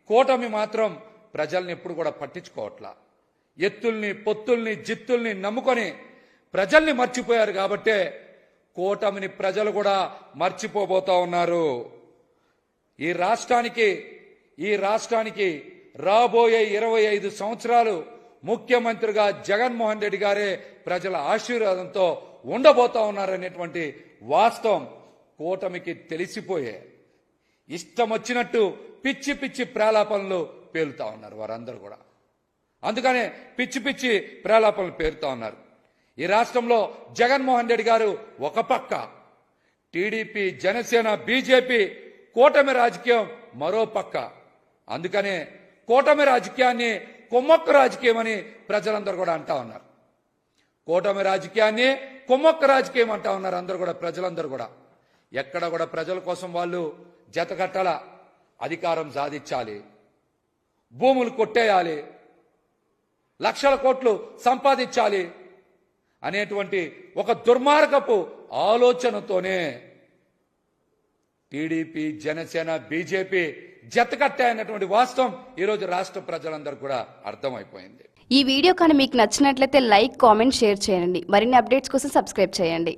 కూటమి మాత్రం ప్రజల్ని ఎప్పుడు కూడా పట్టించుకోవట్లా. ఎత్తుల్ని పొత్తుల్ని జిత్తుల్ని నమ్ముకొని ప్రజల్ని మర్చిపోయారు కాబట్టే కూటమిని ప్రజలు కూడా మర్చిపోబోతా ఉన్నారు. ఈ రాష్ట్రానికి రాబోయే 25 సంవత్సరాలు ముఖ్యమంత్రిగా జగన్మోహన్ రెడ్డి గారే ప్రజల ఆశీర్వాదంతో ఉండబోతా ఉన్నారనేటువంటి వాస్తవం కూటమికి తెలిసిపోయే ఇష్టం వచ్చినట్టు పిచ్చి పిచ్చి ప్రేలాపనలు పేలుతా ఉన్నారు వారందరూ కూడా. అందుకనే పిచ్చి పిచ్చి ప్రేలాపనలు పేరుతా ఉన్నారు. ఈ రాష్ట్రంలో జగన్మోహన్ రెడ్డి గారు ఒక పక్క, టీడీపీ జనసేన బీజేపీ కూటమి రాజకీయం మరో పక్క. అందుకనే కూటమి రాజకీయాన్ని కొమ్మొక్క రాజకీయం అని ప్రజలందరూ కూడా అంటా ఉన్నారు. కూటమి రాజకీయాన్ని కొమ్మొక్క రాజకీయం అంటా ఉన్నారు అందరూ కూడా, ప్రజలందరూ కూడా. ఎక్కడ కూడా ప్రజల కోసం వాళ్ళు జతకట్టాల, అధికారం సాధించాలి, భూములు కొట్టేయాలి, లక్షల కోట్లు సంపాదించాలి అనేటువంటి ఒక దుర్మార్గపు ఆలోచనతోనే టీడీపీ జనసేన బీజేపీ జతకట్టాయన్నటువంటి వాస్తవం ఈరోజు రాష్ట్ర ప్రజలందరూ కూడా అర్థమైపోయింది. ఈ వీడియో కానీ మీకు నచ్చినట్లయితే లైక్, కామెంట్, షేర్ చేయండి. మరిన్ని అప్డేట్స్ కోసం సబ్స్క్రైబ్ చేయండి.